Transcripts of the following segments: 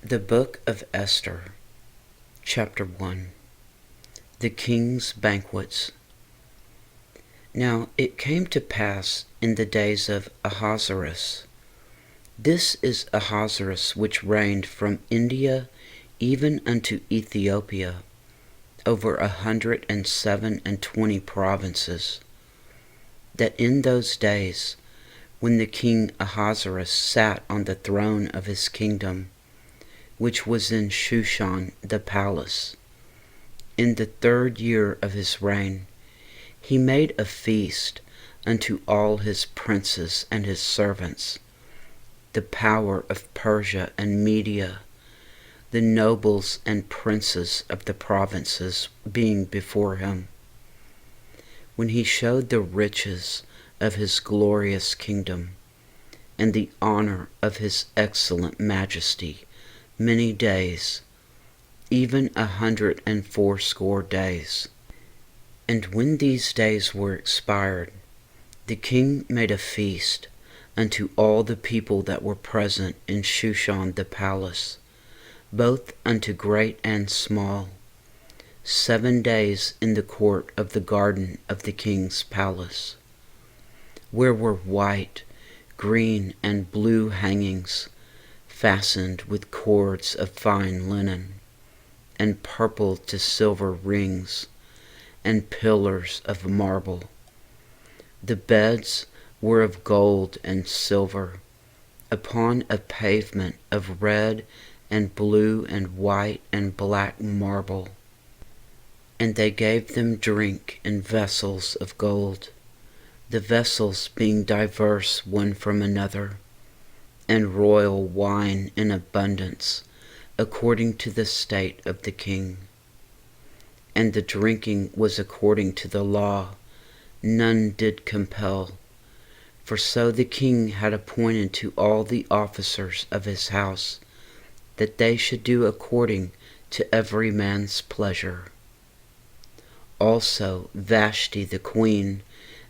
The Book of Esther, Chapter 1. The King's Banquets. Now it came to pass in the days of Ahasuerus. This is Ahasuerus which reigned from India even unto Ethiopia, over 127 provinces. That in those days, when the king Ahasuerus sat on the throne of his kingdom, which was in Shushan the palace, in the 3rd year of his reign, he made a feast unto all his princes and his servants, the power of Persia and Media, the nobles and princes of the provinces being before him, when he showed the riches of his glorious kingdom, and the honor of his excellent majesty, many days, even 180 days. And when these days were expired, the king made a feast unto all the people that were present in Shushan the palace, both unto great and small, 7 days in the court of the garden of the king's palace, where were white, green, and blue hangings, fastened with cords of fine linen, and purple to silver rings, and pillars of marble. The beds were of gold and silver, upon a pavement of red and blue and white and black marble. And they gave them drink in vessels of gold, the vessels being diverse one from another, and royal wine in abundance, according to the state of the king. And the drinking was according to the law, none did compel, for so the king had appointed to all the officers of his house, that they should do according to every man's pleasure. Also Vashti the queen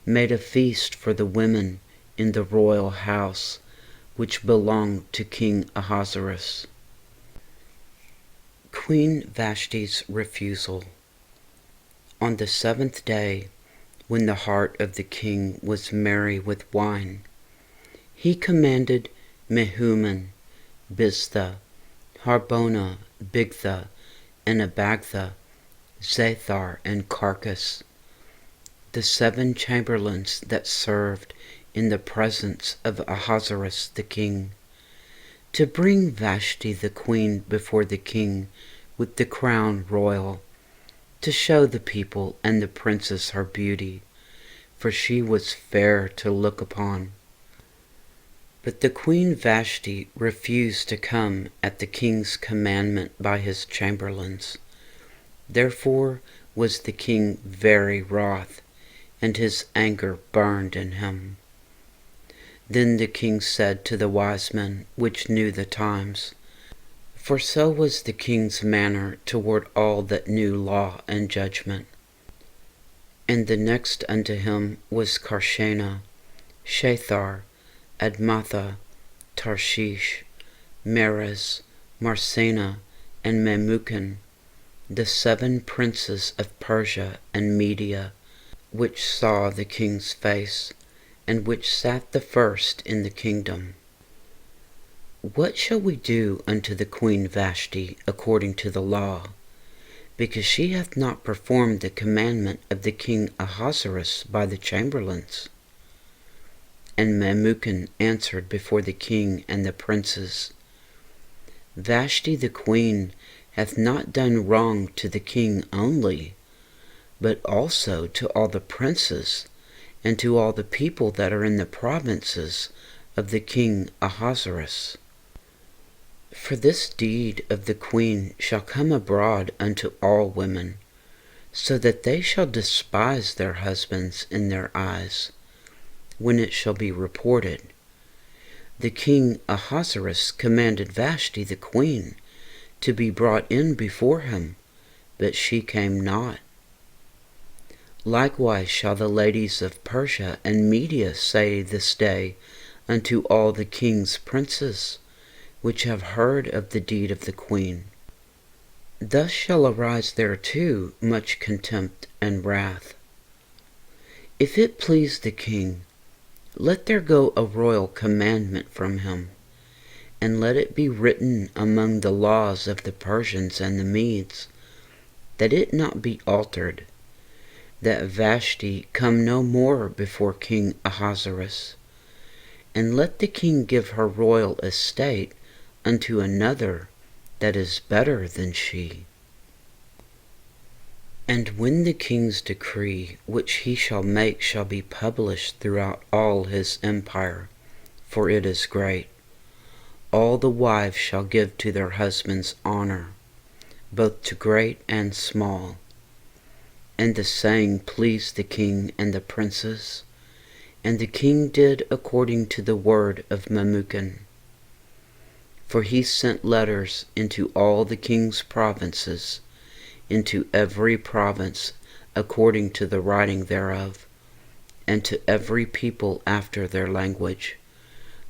made a feast for the women in the royal house, which belonged to King Ahasuerus. Queen Vashti's refusal. On the 7th day, when the heart of the king was merry with wine, he commanded Mehuman, Biztha, Harbona, Bigtha, and Abagtha, Zethar, and Carcas, the 7 chamberlains that served in the presence of Ahasuerus the king, to bring Vashti the queen before the king with the crown royal, to show the people and the princes her beauty, for she was fair to look upon. But the queen Vashti refused to come at the king's commandment by his chamberlains. Therefore was the king very wroth, and his anger burned in him. Then the king said to the wise men which knew the times, for so was the king's manner toward all that knew law and judgment. And the next unto him was Karshena, Shethar, Admatha, Tarshish, Meres, Marsena, and Memucan, the 7 princes of Persia and Media, which saw the king's face, and which sat the first in the kingdom. What shall we do unto the queen Vashti according to the law? Because she hath not performed the commandment of the king Ahasuerus by the chamberlains. And Memucan answered before the king and the princes, Vashti the queen hath not done wrong to the king only, but also to all the princes, and to all the people that are in the provinces of the king Ahasuerus. For this deed of the queen shall come abroad unto all women, so that they shall despise their husbands in their eyes, when it shall be reported, the king Ahasuerus commanded Vashti the queen to be brought in before him, but she came not. Likewise shall the ladies of Persia and Media say this day unto all the king's princes, which have heard of the deed of the queen. Thus shall arise there too much contempt and wrath. If it please the king, let there go a royal commandment from him, and let it be written among the laws of the Persians and the Medes, that it not be altered, that Vashti come no more before King Ahasuerus, and let the king give her royal estate unto another that is better than she. And when the king's decree which he shall make shall be published throughout all his empire, for it is great, all the wives shall give to their husbands honor, both to great and small. And the saying pleased the king and the princes, and the king did according to the word of Memucan. For he sent letters into all the king's provinces, into every province according to the writing thereof, and to every people after their language,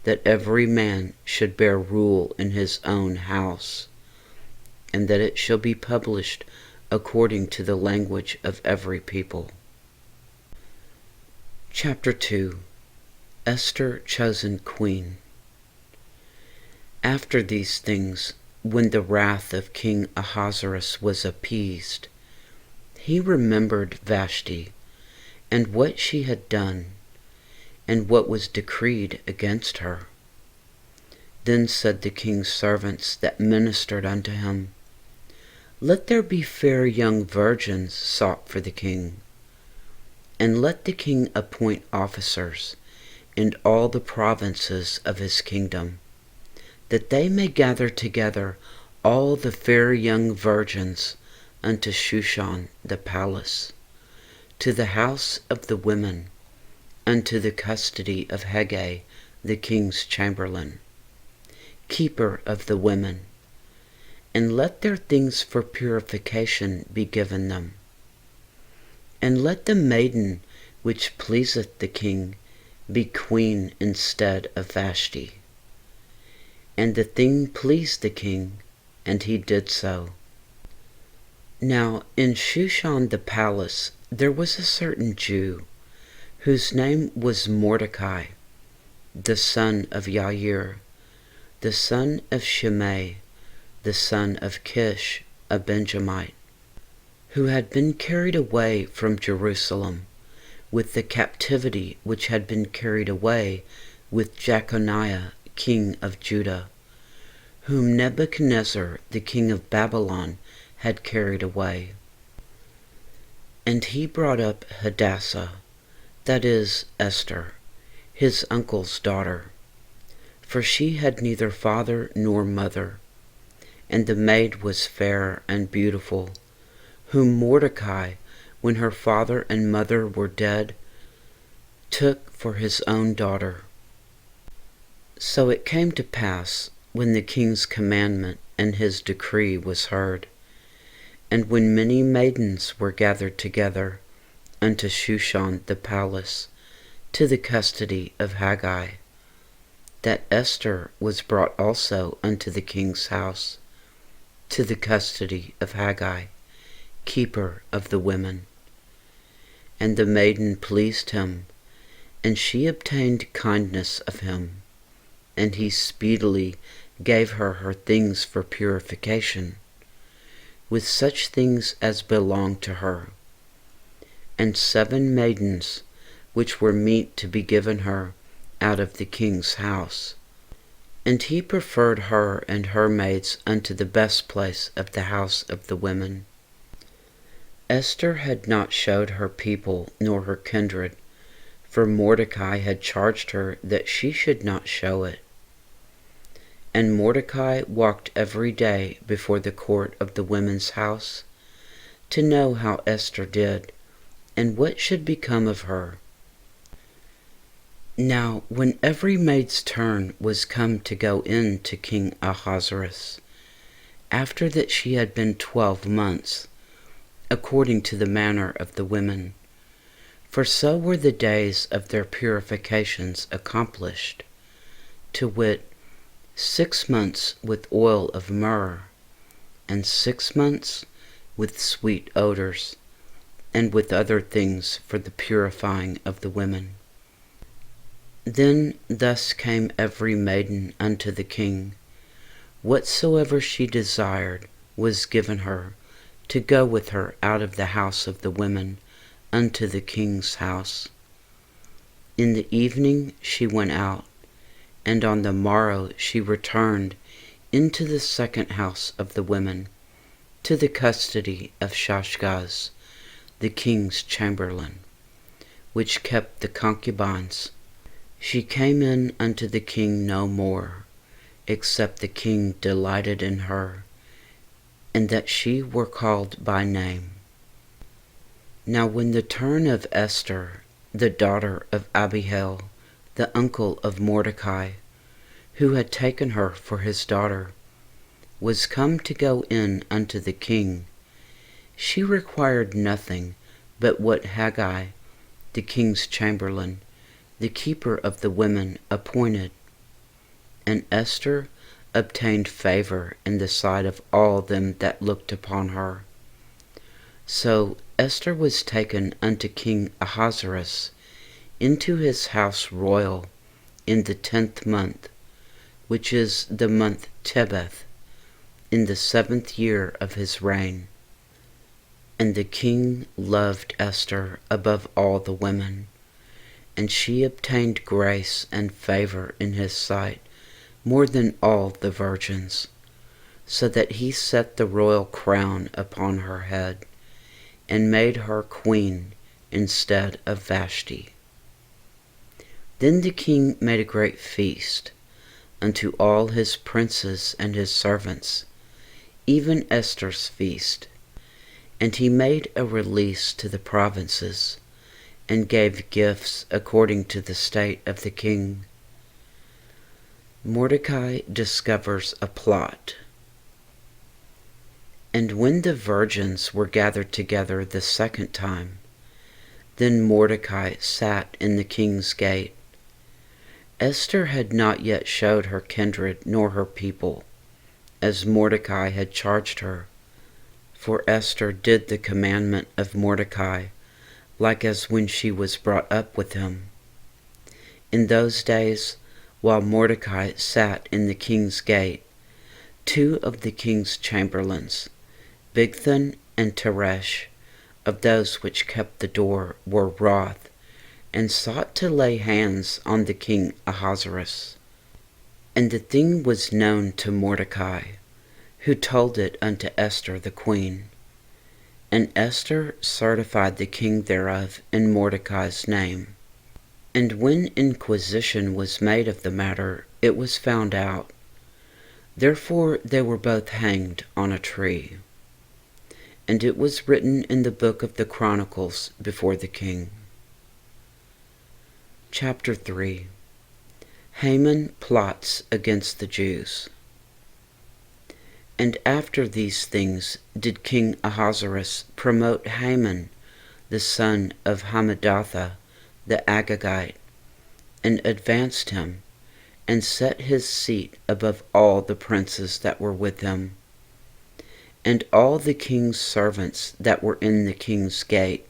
that every man should bear rule in his own house, and that it shall be published according to the language of every people. Chapter 2. Esther chosen queen. After these things, when the wrath of King Ahasuerus was appeased, he remembered Vashti, and what she had done, and what was decreed against her. Then said the king's servants that ministered unto him, Let there be fair young virgins sought for the king, and let the king appoint officers in all the provinces of his kingdom, that they may gather together all the fair young virgins unto Shushan the palace, to the house of the women, unto the custody of Haggai the king's chamberlain, keeper of the women, and let their things for purification be given them. And let the maiden which pleaseth the king be queen instead of Vashti. And the thing pleased the king, and he did so. Now in Shushan the palace there was a certain Jew, whose name was Mordecai, the son of Yair, the son of Shimei, the son of Kish, a Benjamite, who had been carried away from Jerusalem with the captivity which had been carried away with Jeconiah king of Judah, whom Nebuchadnezzar the king of Babylon had carried away. And he brought up Hadassah, that is, Esther, his uncle's daughter, for she had neither father nor mother, and the maid was fair and beautiful, whom Mordecai, when her father and mother were dead, took for his own daughter. So it came to pass, when the king's commandment and his decree was heard, and when many maidens were gathered together unto Shushan the palace, to the custody of Haggai, that Esther was brought also unto the king's house, to the custody of Haggai, keeper of the women. And the maiden pleased him, and she obtained kindness of him, and he speedily gave her things for purification, with such things as belonged to her, and 7 maidens, which were meet to be given her out of the king's house. And he preferred her and her maids unto the best place of the house of the women. Esther had not showed her people nor her kindred, for Mordecai had charged her that she should not show it. And Mordecai walked every day before the court of the women's house, to know how Esther did, and what should become of her. Now when every maid's turn was come to go in to King Ahasuerus, after that she had been 12 months, according to the manner of the women, for so were the days of their purifications accomplished, to wit, 6 months with oil of myrrh, and 6 months with sweet odors, and with other things for the purifying of the women. Then thus came every maiden unto the king. Whatsoever she desired was given her, to go with her out of the house of the women unto the king's house. In the evening she went out, and on the morrow she returned into the second house of the women, to the custody of Shashgaz, the king's chamberlain, which kept the concubines. She came in unto the king no more, except the king delighted in her, and that she were called by name. Now when the turn of Esther, the daughter of Abihail, the uncle of Mordecai, who had taken her for his daughter, was come to go in unto the king, she required nothing but what Haggai, the king's chamberlain, the keeper of the women, appointed. And Esther obtained favor in the sight of all them that looked upon her. So Esther was taken unto King Ahasuerus into his house royal in the 10th month, which is the month Tebeth, in the 7th year of his reign. And the king loved Esther above all the women, and she obtained grace and favor in his sight more than all the virgins, so that he set the royal crown upon her head, and made her queen instead of Vashti. Then the king made a great feast unto all his princes and his servants, even Esther's feast. And he made a release to the provinces, and gave gifts according to the state of the king. Mordecai discovers a plot. And when the virgins were gathered together the second time, then Mordecai sat in the king's gate. Esther had not yet showed her kindred nor her people, as Mordecai had charged her. For Esther did the commandment of Mordecai, like as when she was brought up with him. In those days, while Mordecai sat in the king's gate, 2 of the king's chamberlains, Bigthan and Teresh, of those which kept the door, were wroth, and sought to lay hands on the king Ahasuerus. And the thing was known to Mordecai, who told it unto Esther the queen. And Esther certified the king thereof in Mordecai's name. And when inquisition was made of the matter, it was found out. Therefore they were both hanged on a tree. And it was written in the book of the Chronicles before the king. Chapter 3. Haman plots against the Jews. And after these things did King Ahasuerus promote Haman, the son of Hammedatha, the Agagite, and advanced him, and set his seat above all the princes that were with him. And all the king's servants that were in the king's gate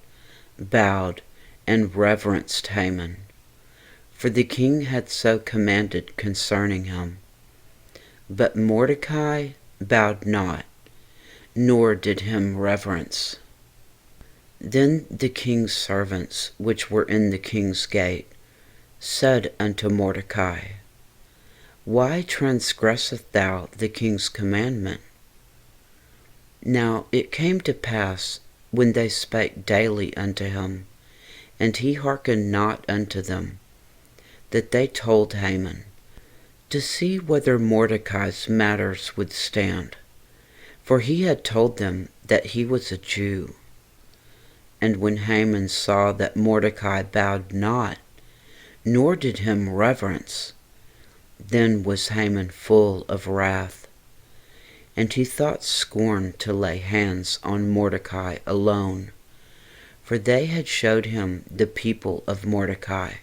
bowed and reverenced Haman, for the king had so commanded concerning him. But Mordecai bowed not, nor did him reverence. Then the king's servants, which were in the king's gate, said unto Mordecai, Why transgresseth thou the king's commandment? Now it came to pass, when they spake daily unto him, and he hearkened not unto them, that they told Haman, to see whether Mordecai's matters would stand, for he had told them that he was a Jew. And when Haman saw that Mordecai bowed not, nor did him reverence, then was Haman full of wrath, and he thought scorn to lay hands on Mordecai alone, for they had showed him the people of Mordecai.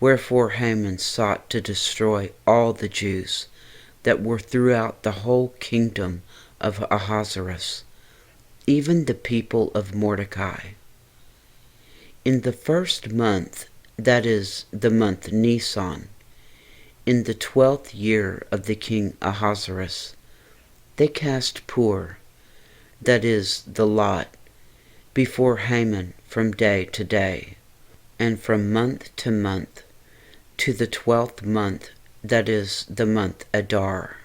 Wherefore Haman sought to destroy all the Jews that were throughout the whole kingdom of Ahasuerus, even the people of Mordecai. In the first month, that is, the month Nisan, in the 12th year of the king Ahasuerus, they cast Pur, that is, the lot, before Haman from day to day, and from month to month, to the 12th month, that is, the month Adar.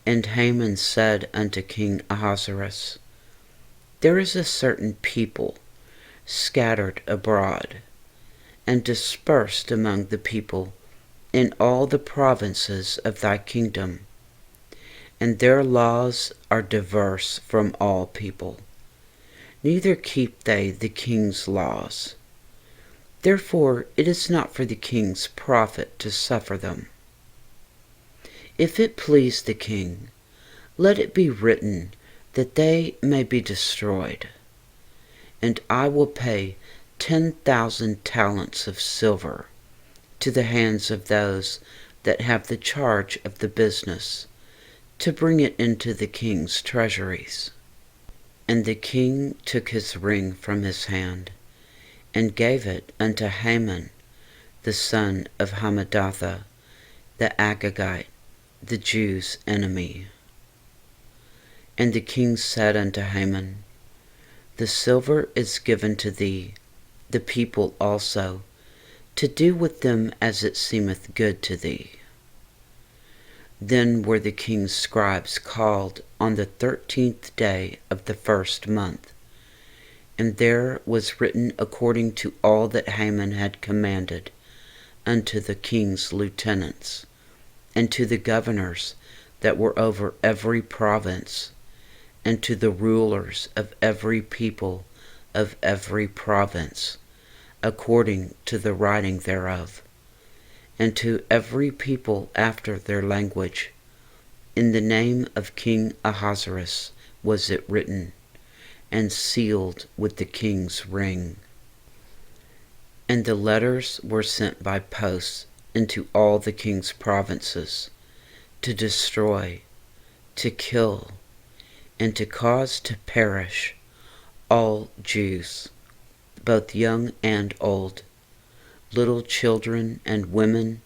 And Haman said unto King Ahasuerus, There is a certain people scattered abroad, and dispersed among the people in all the provinces of thy kingdom, and their laws are diverse from all people, neither keep they the king's laws. Therefore it is not for the king's profit to suffer them. If it please the king, let it be written that they may be destroyed, and I will pay 10,000 talents of silver to the hands of those that have the charge of the business, to bring it into the king's treasuries. And the king took his ring from his hand, and gave it unto Haman, the son of Hammedatha, the Agagite, the Jews' enemy. And the king said unto Haman, The silver is given to thee, the people also, to do with them as it seemeth good to thee. Then were the king's scribes called on the 13th day of the first month, and there was written according to all that Haman had commanded unto the king's lieutenants, and to the governors that were over every province, and to the rulers of every people of every province, according to the writing thereof, and to every people after their language. In the name of King Ahasuerus was it written, and sealed with the king's ring. And the letters were sent by post into all the king's provinces, to destroy, to kill, and to cause to perish all Jews, both young and old, little children and women,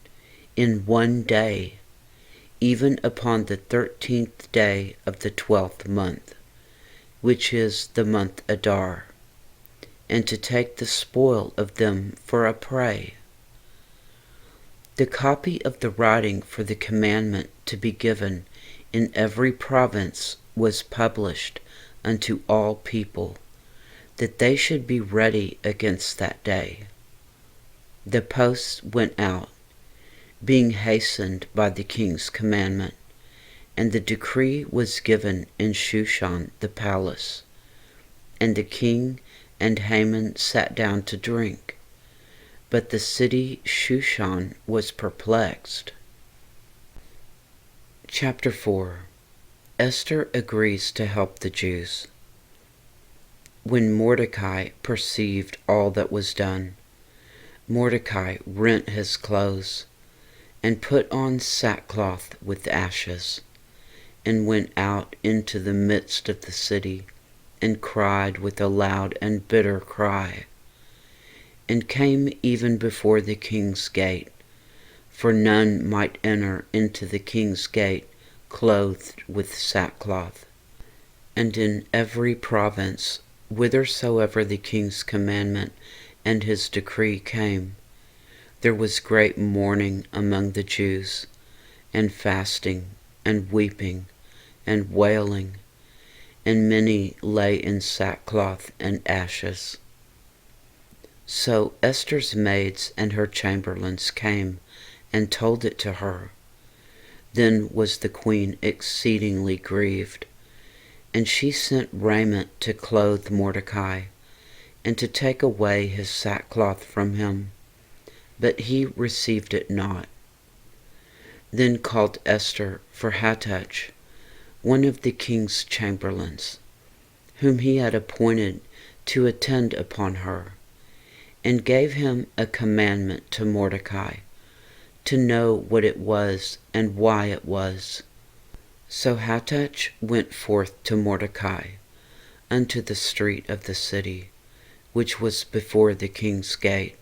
in one day, even upon the 13th day of the 12th month, which is the month Adar, and to take the spoil of them for a prey. The copy of the writing for the commandment to be given in every province was published unto all people, that they should be ready against that day. The posts went out, being hastened by the king's commandment, and the decree was given in Shushan the palace. And the king and Haman sat down to drink, but the city Shushan was perplexed. Chapter 4. Esther agrees to help the Jews. When Mordecai perceived all that was done, Mordecai rent his clothes, and put on sackcloth with ashes, and went out into the midst of the city, and cried with a loud and bitter cry, and came even before the king's gate, for none might enter into the king's gate clothed with sackcloth. And in every province, whithersoever the king's commandment and his decree came, there was great mourning among the Jews, and fasting, and weeping, and wailing, and many lay in sackcloth and ashes. So Esther's maids and her chamberlains came and told it to her. Then was the queen exceedingly grieved, and she sent raiment to clothe Mordecai, and to take away his sackcloth from him, but he received it not. Then called Esther for Hattach, one of the king's chamberlains, whom he had appointed to attend upon her, and gave him a commandment to Mordecai, to know what it was and why it was. So Hathach went forth to Mordecai unto the street of the city, which was before the king's gate.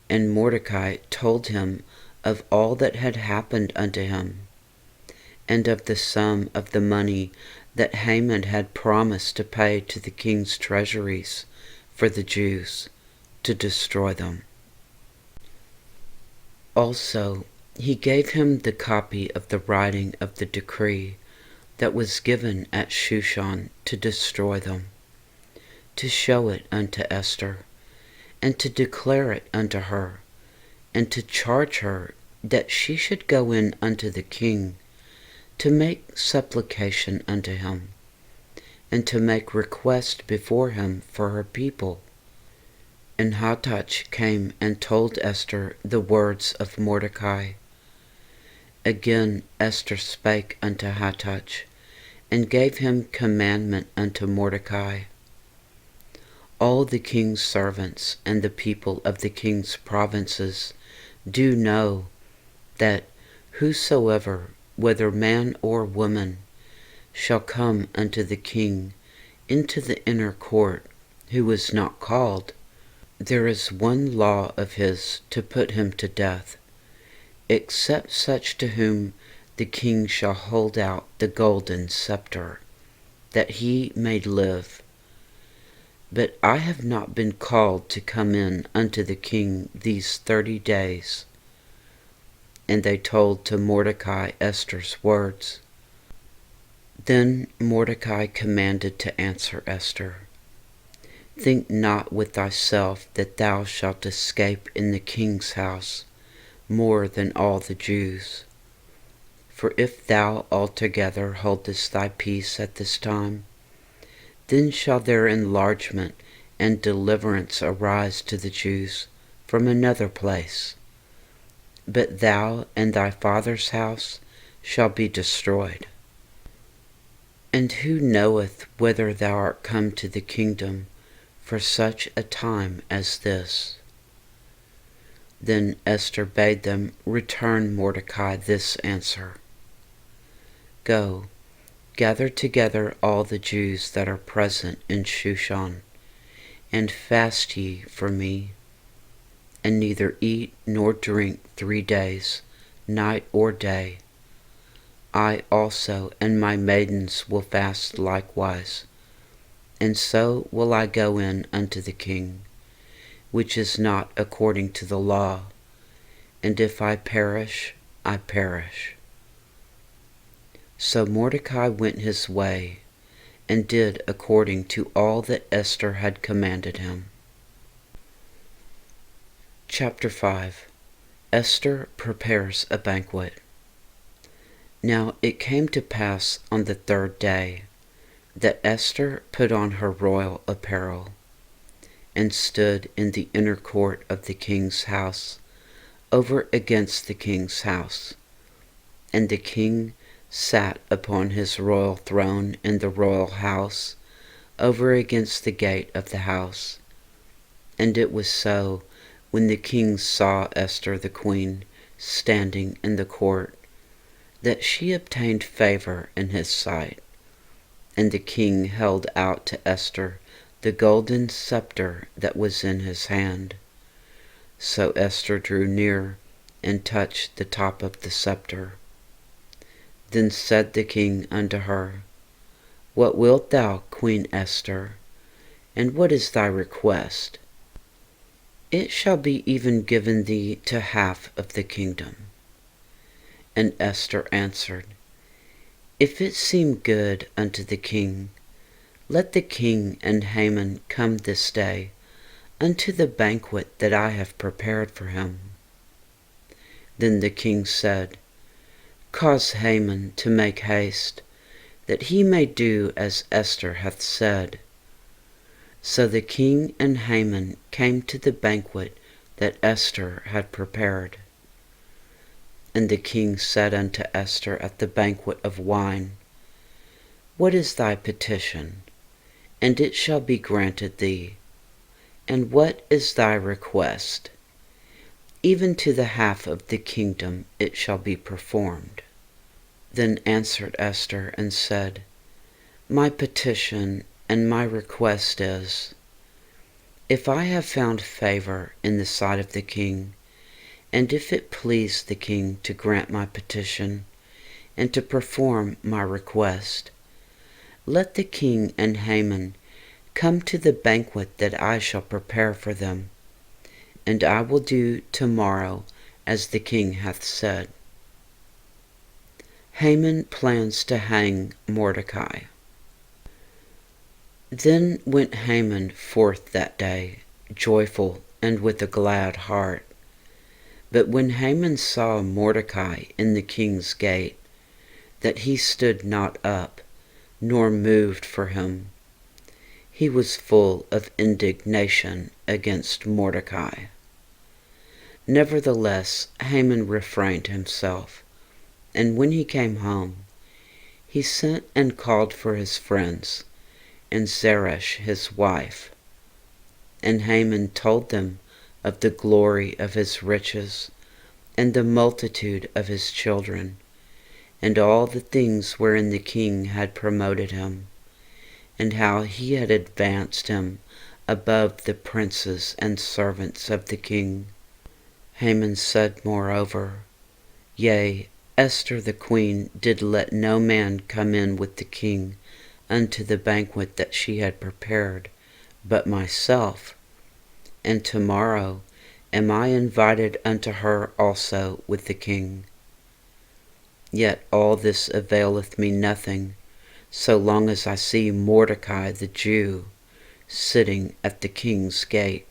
And Mordecai told him of all that had happened unto him, and of the sum of the money that Haman had promised to pay to the king's treasuries for the Jews, to destroy them. Also he gave him the copy of the writing of the decree that was given at Shushan to destroy them, to show it unto Esther, and to declare it unto her, and to charge her that she should go in unto the king, to make supplication unto him, and to make request before him for her people. And Hathach came and told Esther the words of Mordecai. Again Esther spake unto Hathach, and gave him commandment unto Mordecai. All the king's servants and the people of the king's provinces do know that whosoever, whether man or woman, shall come unto the king into the inner court, who is not called, there is one law of his to put him to death, except such to whom the king shall hold out the golden scepter, that he may live. But I have not been called to come in unto the king these 30 days. And they told to Mordecai Esther's words. Then Mordecai commanded to answer Esther, Think not with thyself that thou shalt escape in the king's house more than all the Jews. For if thou altogether holdest thy peace at this time, then shall their enlargement and deliverance arise to the Jews from another place. But thou and thy father's house shall be destroyed. And who knoweth whether thou art come to the kingdom for such a time as this? Then Esther bade them return Mordecai this answer. Go, gather together all the Jews that are present in Shushan, and fast ye for me, and neither eat nor drink 3 days, night or day. I also and my maidens will fast likewise, and so will I go in unto the king, which is not according to the law, and if I perish, I perish. So Mordecai went his way, and did according to all that Esther had commanded him. Chapter 5. Esther prepares a banquet. Now it came to pass on the 3rd day that Esther put on her royal apparel, and stood in the inner court of the king's house, over against the king's house. And the king sat upon his royal throne in the royal house, over against the gate of the house. And it was so, when the king saw Esther the queen standing in the court, that she obtained favor in his sight. And the king held out to Esther the golden scepter that was in his hand. So Esther drew near and touched the top of the scepter. Then said the king unto her, What wilt thou, Queen Esther? And what is thy request? It shall be even given thee to half of the kingdom. And Esther answered, If it seem good unto the king, let the king and Haman come this day unto the banquet that I have prepared for him. Then the king said, Cause Haman to make haste, that he may do as Esther hath said. So the king and Haman came to the banquet that Esther had prepared. And the king said unto Esther at the banquet of wine, What is thy petition? And it shall be granted thee. And what is thy request? Even to the half of the kingdom it shall be performed. Then answered Esther and said, My petition and my request is, if I have found favor in the sight of the king, and if it please the king to grant my petition and to perform my request, let the king and Haman come to the banquet that I shall prepare for them, and I will do tomorrow as the king hath said. Haman plans to hang Mordecai. Then went Haman forth that day, joyful and with a glad heart. But when Haman saw Mordecai in the king's gate, that he stood not up, nor moved for him, he was full of indignation against Mordecai. Nevertheless, Haman refrained himself, and when he came home, he sent and called for his friends, and Zeresh his wife. And Haman told them of the glory of his riches, and the multitude of his children, and all the things wherein the king had promoted him, and how he had advanced him above the princes and servants of the king. Haman said moreover, Yea, Esther the queen did let no man come in with the king unto the banquet that she had prepared, but myself, and tomorrow am I invited unto her also with the king. Yet all this availeth me nothing, so long as I see Mordecai the Jew sitting at the king's gate.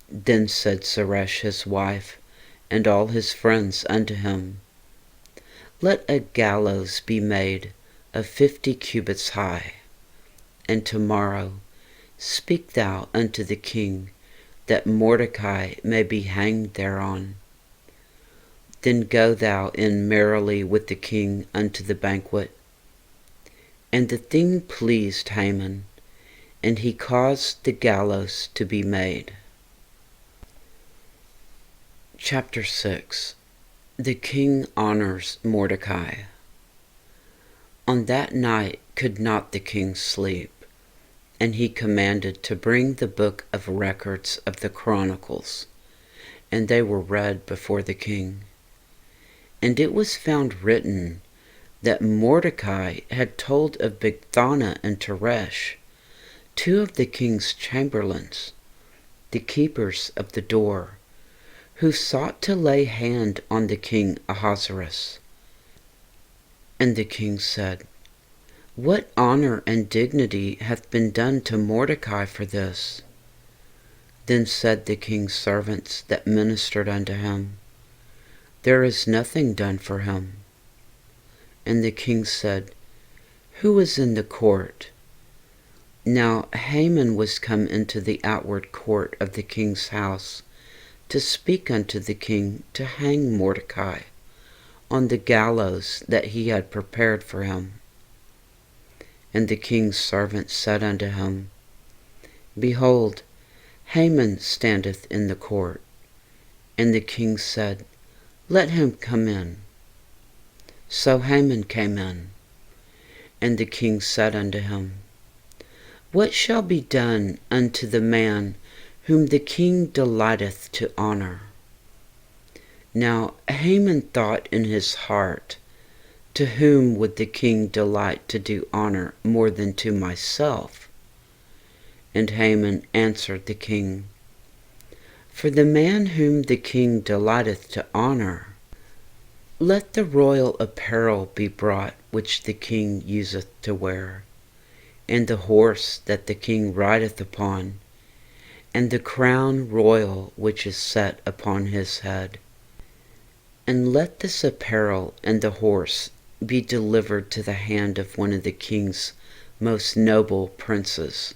Then said Zeresh his wife, and all his friends unto him, Let a gallows be made of 50 cubits high, and tomorrow speak thou unto the king, that Mordecai may be hanged thereon. Then go thou in merrily with the king unto the banquet. And the thing pleased Haman, and he caused the gallows to be made. Chapter 6. The king honors Mordecai. On that night could not the king sleep, and he commanded to bring the book of records of the Chronicles, and they were read before the king. And it was found written that Mordecai had told of Bigthana and Teresh, two of the king's chamberlains, the keepers of the door, who sought to lay hand on the king Ahasuerus. And the king said, What honor and dignity hath been done to Mordecai for this? Then said the king's servants that ministered unto him, There is nothing done for him. And the king said, Who is in the court? Now Haman was come into the outward court of the king's house, to speak unto the king to hang Mordecai on the gallows that he had prepared for him. And the king's servant said unto him, Behold, Haman standeth in the court. And the king said, Let him come in. So Haman came in. And the king said unto him, What shall be done unto the man whom the king delighteth to honor? Now Haman thought in his heart, To whom would the king delight to do honor more than to myself? And Haman answered the king, For the man whom the king delighteth to honor, let the royal apparel be brought which the king useth to wear, and the horse that the king rideth upon, and the crown royal which is set upon his head. And let this apparel and the horse be delivered to the hand of one of the king's most noble princes,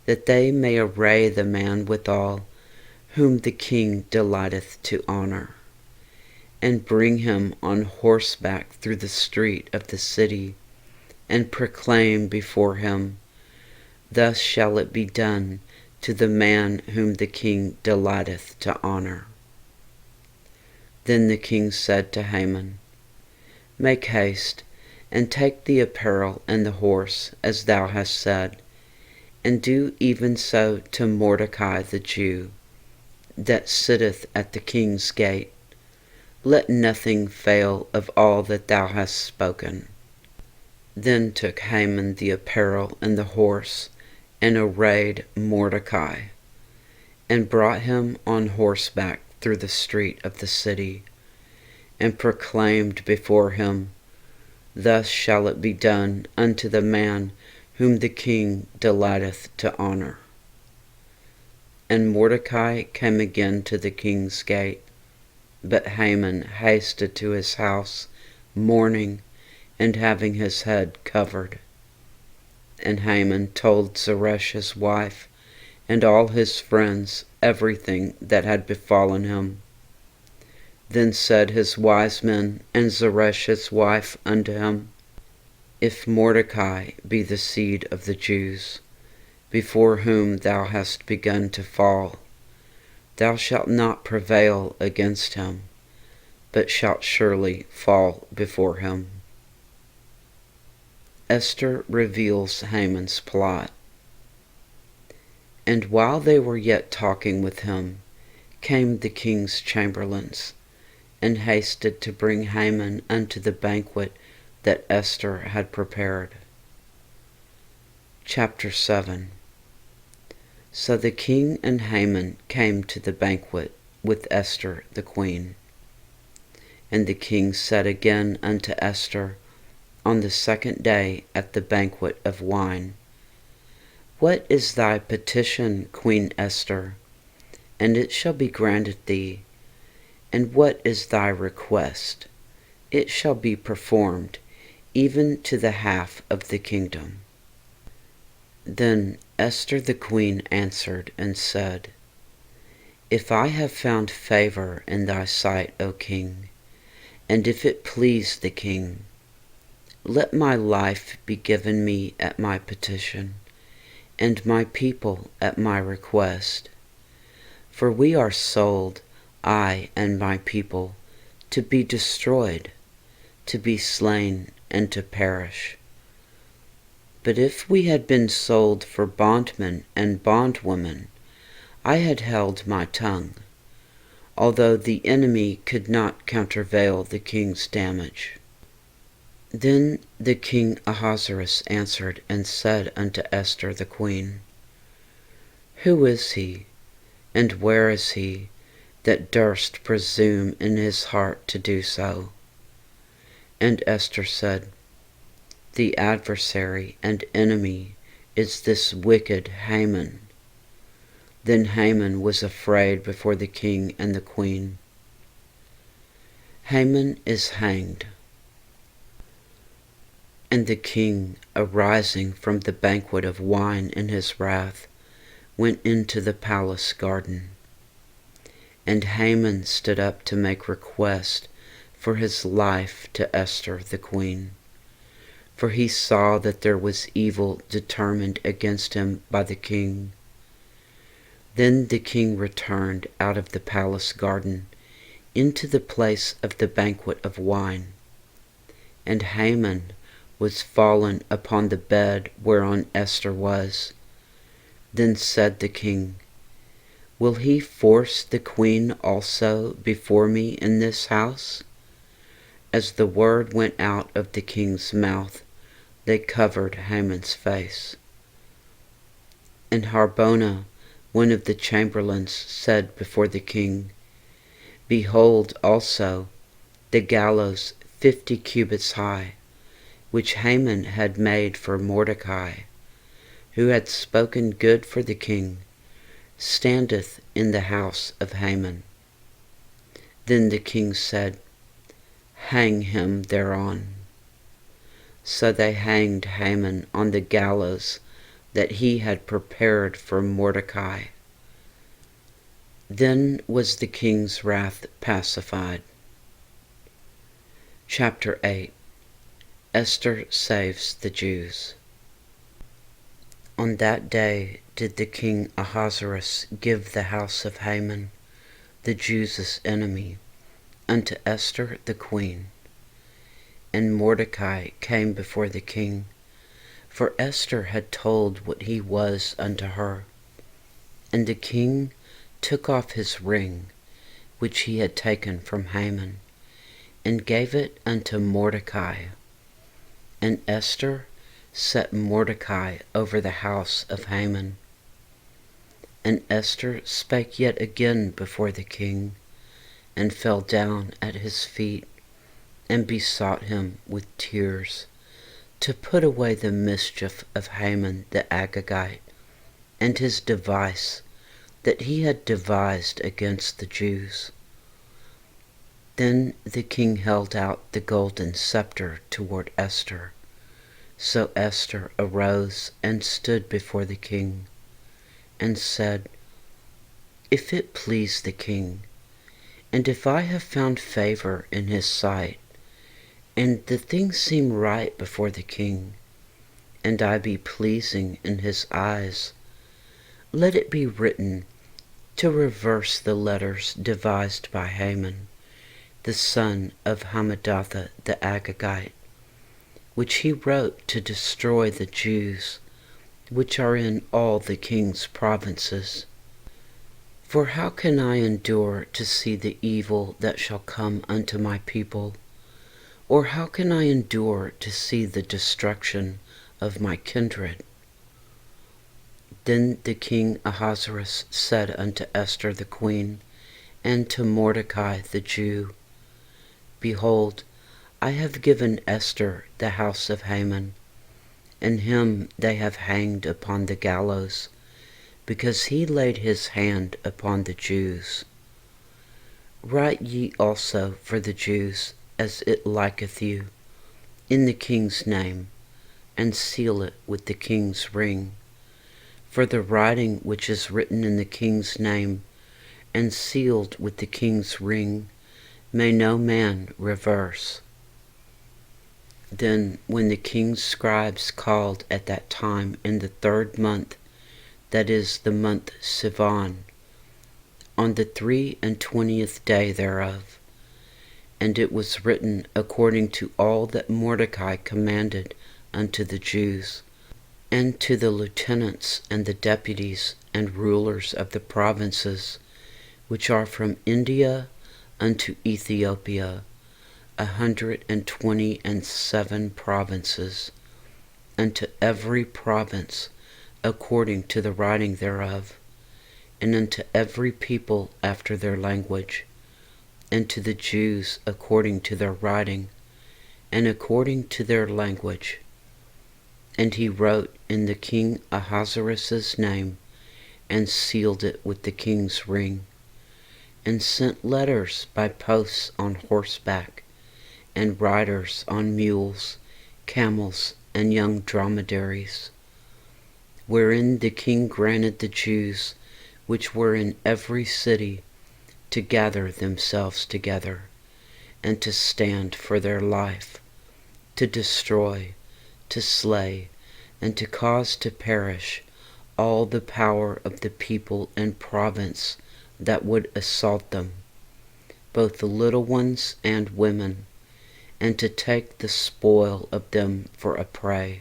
that they may array the man withal whom the king delighteth to honor, and bring him on horseback through the street of the city, and proclaim before him, Thus shall it be done to the man whom the king delighteth to honor. Then the king said to Haman, Make haste, and take the apparel and the horse, as thou hast said, and do even so to Mordecai the Jew, that sitteth at the king's gate. Let nothing fail of all that thou hast spoken. Then took Haman the apparel and the horse, and arrayed Mordecai, and brought him on horseback through the street of the city, and proclaimed before him, Thus shall it be done unto the man whom the king delighteth to honor. And Mordecai came again to the king's gate, but Haman hasted to his house, mourning, and having his head covered. And Haman told Zeresh his wife, and all his friends, everything that had befallen him. Then said his wise men and Zeresh his wife unto him, If Mordecai be the seed of the Jews, before whom thou hast begun to fall, thou shalt not prevail against him, but shalt surely fall before him. Esther reveals Haman's plot. And while they were yet talking with him, came the king's chamberlains, and hasted to bring Haman unto the banquet that Esther had prepared. Chapter 7. So the king and Haman came to the banquet with Esther the queen. And the king said again unto Esther on the second day at the banquet of wine, What is thy petition, Queen Esther? And it shall be granted thee. And what is thy request? It shall be performed, even to the half of the kingdom. Then Esther the queen answered and said, If I have found favor in thy sight, O king, and if it please the king, let my life be given me at my petition, and my people at my request. For we are sold, I and my people, to be destroyed, to be slain, and to perish. But if we had been sold for bondmen and bondwomen, I had held my tongue, although the enemy could not countervail the king's damage. Then the king Ahasuerus answered and said unto Esther the queen, Who is he, and where is he, that durst presume in his heart to do so? And Esther said, The adversary and enemy is this wicked Haman. Then Haman was afraid before the king and the queen. Haman is hanged. And the king, arising from the banquet of wine in his wrath, went into the palace garden. And Haman stood up to make request for his life to Esther the queen, for he saw that there was evil determined against him by the king. Then the king returned out of the palace garden into the place of the banquet of wine, and Haman was fallen upon the bed whereon Esther was. Then said the king, Will he force the queen also before me in this house? As the word went out of the king's mouth, they covered Haman's face. And Harbona, one of the chamberlains, said before the king, Behold also the gallows 50 cubits high, which Haman had made for Mordecai, who had spoken good for the king, standeth in the house of Haman. Then the king said, Hang him thereon. So they hanged Haman on the gallows that he had prepared for Mordecai. Then was the king's wrath pacified. Chapter 8. Esther saves the Jews. On that day did the king Ahasuerus give the house of Haman, the Jews' enemy, unto Esther the queen. And Mordecai came before the king, for Esther had told what he was unto her. And the king took off his ring, which he had taken from Haman, and gave it unto Mordecai. And Esther set Mordecai over the house of Haman. And Esther spake yet again before the king, and fell down at his feet, and besought him with tears to put away the mischief of Haman the Agagite, and his device that he had devised against the Jews. Then the king held out the golden scepter toward Esther. So Esther arose and stood before the king, and said, If it please the king, and if I have found favor in his sight, and the thing seem right before the king, and I be pleasing in his eyes, let it be written to reverse the letters devised by Haman, the son of Hammedatha the Agagite, which he wrote to destroy the Jews, which are in all the king's provinces. For how can I endure to see the evil that shall come unto my people? Or how can I endure to see the destruction of my kindred? Then the king Ahasuerus said unto Esther the queen, and to Mordecai the Jew, Behold, I have given Esther the house of Haman, and him they have hanged upon the gallows, because he laid his hand upon the Jews. Write ye also for the Jews, as it liketh you, in the king's name, and seal it with the king's ring. For the writing which is written in the king's name, and sealed with the king's ring, may no man reverse. Then when the king's scribes called at that time in the 3rd month, that is the month Sivan, on the 23 day thereof, and it was written according to all that Mordecai commanded unto the Jews, and to the lieutenants and the deputies and rulers of the provinces, which are from India unto Ethiopia, 127 provinces, unto every province according to the writing thereof, and unto every people after their language, and to the Jews according to their writing, and according to their language. And he wrote in the king Ahasuerus' name, and sealed it with the king's ring, and sent letters by posts on horseback, and riders on mules, camels, and young dromedaries, wherein the king granted the Jews which were in every city to gather themselves together, and to stand for their life, to destroy, to slay, and to cause to perish all the power of the people and province that would assault them, both the little ones and women, and to take the spoil of them for a prey.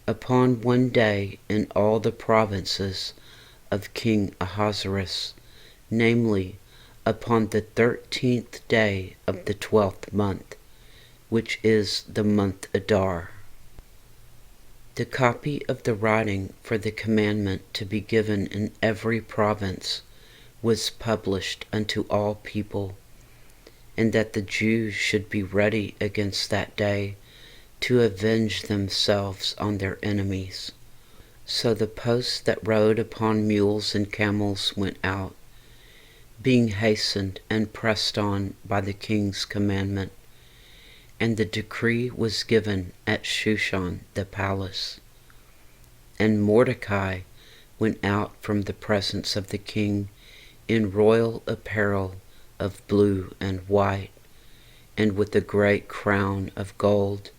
Upon one day in all the provinces of King Ahasuerus, namely, upon the 13th day of the 12th month, which is the month Adar. The copy of the writing for the commandment to be given in every province was published unto all people, and that the Jews should be ready against that day to avenge themselves on their enemies. So the posts that rode upon mules and camels went out, being hastened and pressed on by the king's commandment, and the decree was given at Shushan the palace. And Mordecai went out from the presence of the king in royal apparel of blue and white, and with a great crown of gold,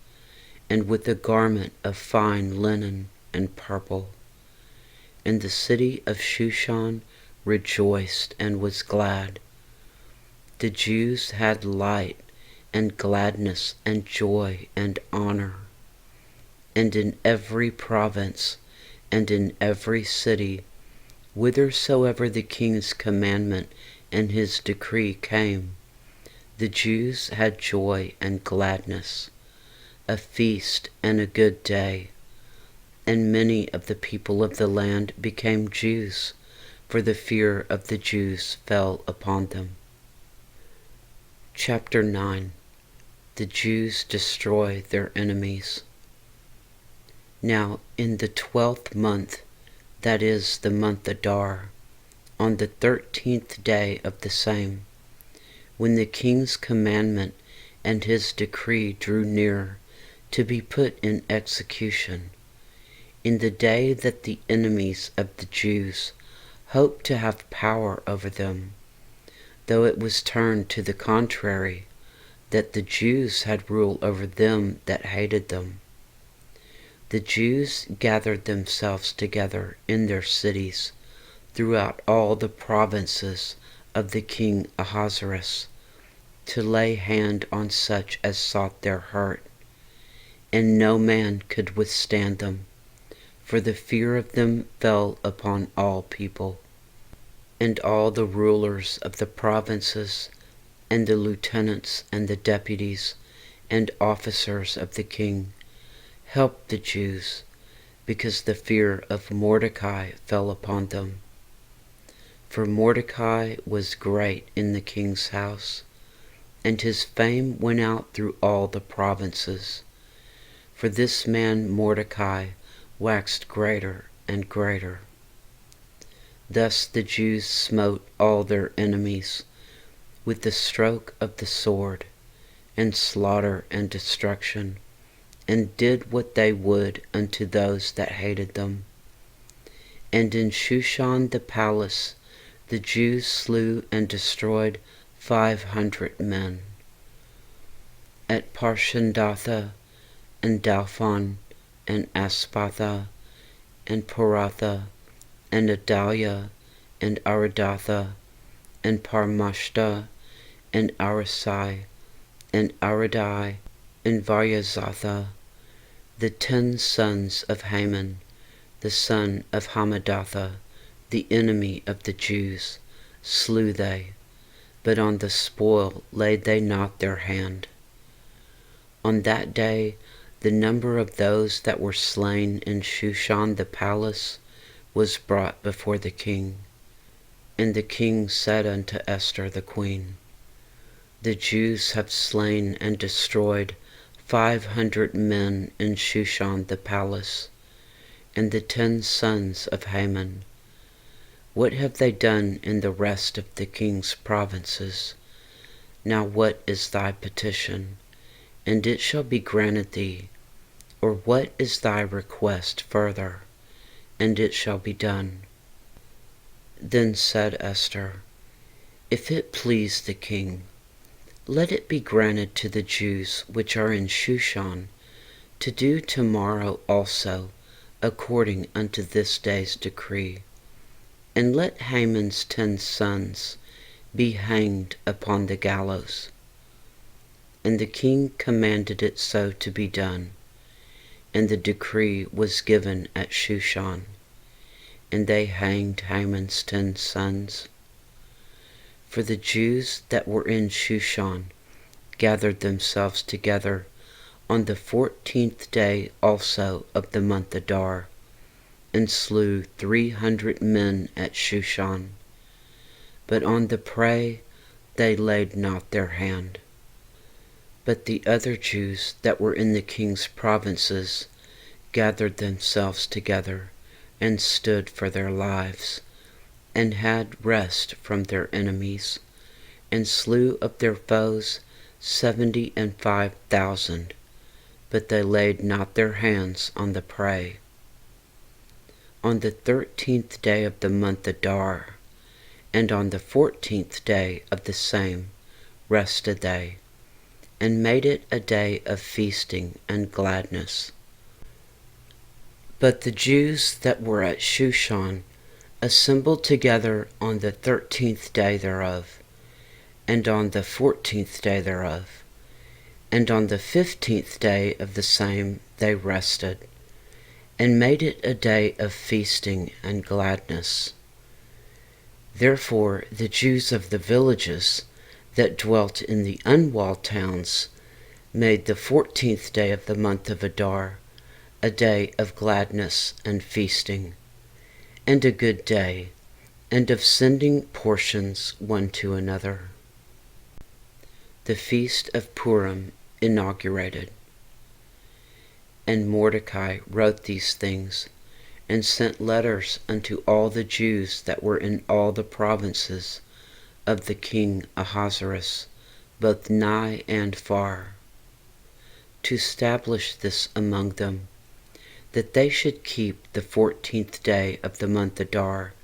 and with a garment of fine linen and purple. And the city of Shushan rejoiced and was glad. The Jews had light and gladness and joy and honor. And in every province and in every city, whithersoever the king's commandment and his decree came, the Jews had joy and gladness, a feast and a good day. And many of the people of the land became Jews, for the fear of the Jews fell upon them. Chapter 9. The Jews destroy their enemies. Now in the 12th month, that is the month Adar, on the 13th day of the same, when the king's commandment and his decree drew near to be put in execution, in the day that the enemies of the Jews hoped to have power over them, though it was turned to the contrary, that the Jews had rule over them that hated them, the Jews gathered themselves together in their cities throughout all the provinces of the king Ahasuerus, to lay hand on such as sought their hurt, and no man could withstand them, for the fear of them fell upon all people. And all the rulers of the provinces, and the lieutenants and the deputies, and officers of the king, helped the Jews, because the fear of Mordecai fell upon them. For Mordecai was great in the king's house, and his fame went out through all the provinces. For this man Mordecai waxed greater and greater. Thus the Jews smote all their enemies with the stroke of the sword, and slaughter and destruction, and did what they would unto those that hated them. And in Shushan the palace the Jews slew and destroyed 500 men. At Parshandatha, and Dalphon, and Aspatha, and Poratha, and Adalia, and Aridatha, and Parmashta, and Arisai, and Aridai, and Varyazatha, the 10 sons of Haman, the son of Hamadatha, the enemy of the Jews, slew they, but on the spoil laid they not their hand. On that day the number of those that were slain in Shushan the palace was brought before the king. And the king said unto Esther the queen, The Jews have slain and destroyed 500 men in Shushan the palace, and the 10 sons of Haman. What have they done in the rest of the king's provinces? Now what is thy petition? And it shall be granted thee. Or what is thy request further? And it shall be done. Then said Esther, If it please the king, let it be granted to the Jews which are in Shushan to do tomorrow also according unto this day's decree. And let Haman's 10 sons be hanged upon the gallows. And the king commanded it so to be done. And the decree was given at Shushan. And they hanged Haman's 10 sons. For the Jews that were in Shushan gathered themselves together on the 14th day also of the month Adar, and slew 300 men at Shushan. But on the prey they laid not their hand. But the other Jews that were in the king's provinces gathered themselves together, and stood for their lives, and had rest from their enemies, and slew of their foes 75,000, but they laid not their hands on the prey. On the 13th day of the month Adar, and on the 14th day of the same, rested they, and made it a day of feasting and gladness. But the Jews that were at Shushan assembled together on the 13th day thereof, and on the 14th day thereof, and on the 15th day of the same they rested, and made it a day of feasting and gladness. Therefore the Jews of the villages that dwelt in the unwalled towns made the 14th day of the month of Adar a day of gladness and feasting, and a good day, and of sending portions one to another. The feast of Purim inaugurated. And Mordecai wrote these things, and sent letters unto all the Jews that were in all the provinces of the king Ahasuerus, both nigh and far, to establish this among them, that they should keep the 14th day of the month Adar,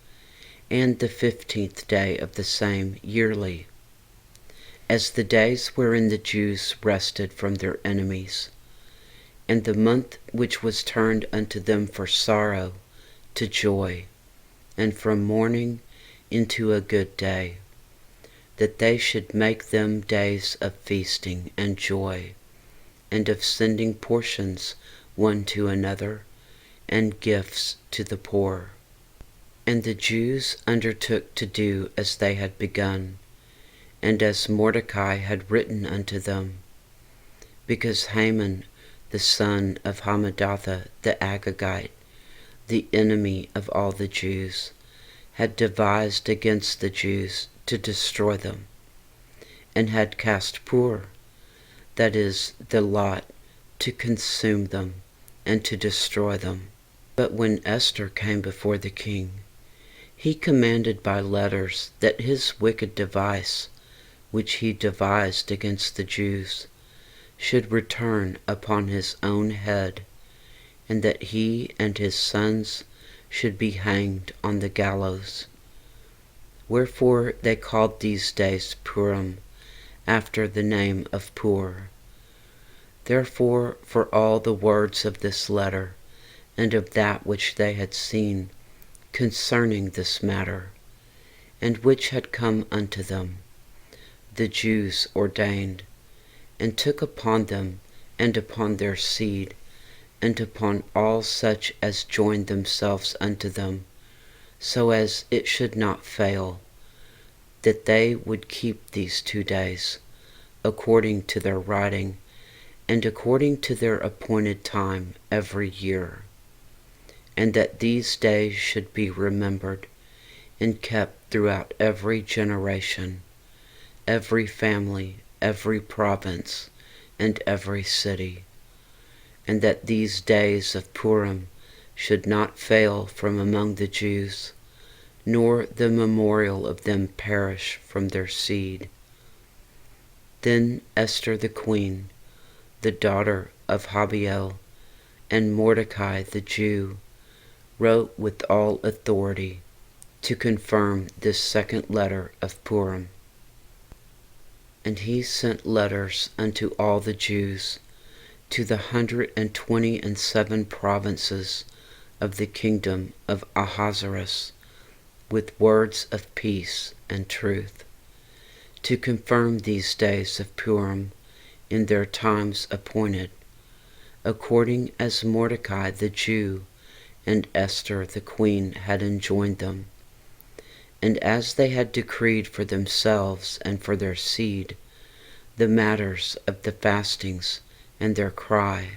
and the 15th day of the same yearly, as the days wherein the Jews rested from their enemies, and the month which was turned unto them for sorrow to joy, and from mourning into a good day, that they should make them days of feasting and joy, and of sending portions one to another, and gifts to the poor. And the Jews undertook to do as they had begun, and as Mordecai had written unto them, because Haman the son of Hammedatha the Agagite, the enemy of all the Jews, had devised against the Jews to destroy them, and had cast pur, that is, the lot, to consume them, and to destroy them. But when Esther came before the king, he commanded by letters that his wicked device, which he devised against the Jews, should return upon his own head, and that he and his sons should be hanged on the gallows. Wherefore they called these days Purim, after the name of Pur. Therefore for all the words of this letter, and of that which they had seen concerning this matter, and which had come unto them, the Jews ordained, and took upon them, and upon their seed, and upon all such as joined themselves unto them, so as it should not fail, that they would keep these 2 days, according to their writing, and according to their appointed time every year, and that these days should be remembered, and kept throughout every generation, every family, every province, and every city, and that these days of Purim should not fail from among the Jews, nor the memorial of them perish from their seed. Then Esther the queen, the daughter of Habiel, and Mordecai the Jew, wrote with all authority to confirm this second letter of Purim. And he sent letters unto all the Jews, to the 127 provinces of the kingdom of Ahasuerus, with words of peace and truth, to confirm these days of Purim in their times appointed, according as Mordecai the Jew and Esther the queen had enjoined them, and as they had decreed for themselves and for their seed the matters of the fastings and their cry.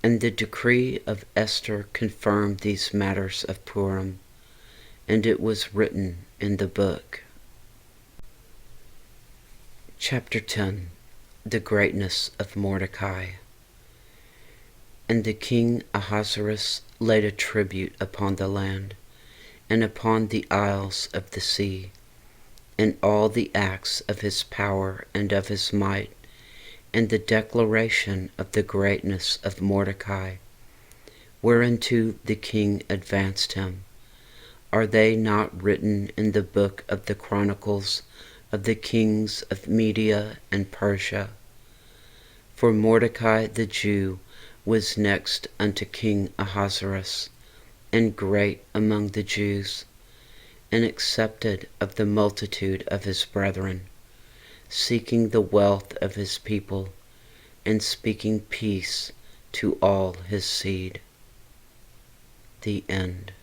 And the decree of Esther confirmed these matters of Purim, and it was written in the book. Chapter 10. The Greatness of Mordecai. And the king Ahasuerus laid a tribute upon the land, and upon the isles of the sea, and all the acts of his power and of his might, and the declaration of the greatness of Mordecai, whereunto the king advanced him. Are they not written in the book of the Chronicles of the kings of Media and Persia? For Mordecai the Jew was next unto King Ahasuerus, and great among the Jews, and accepted of the multitude of his brethren, seeking the wealth of his people, and speaking peace to all his seed. The end.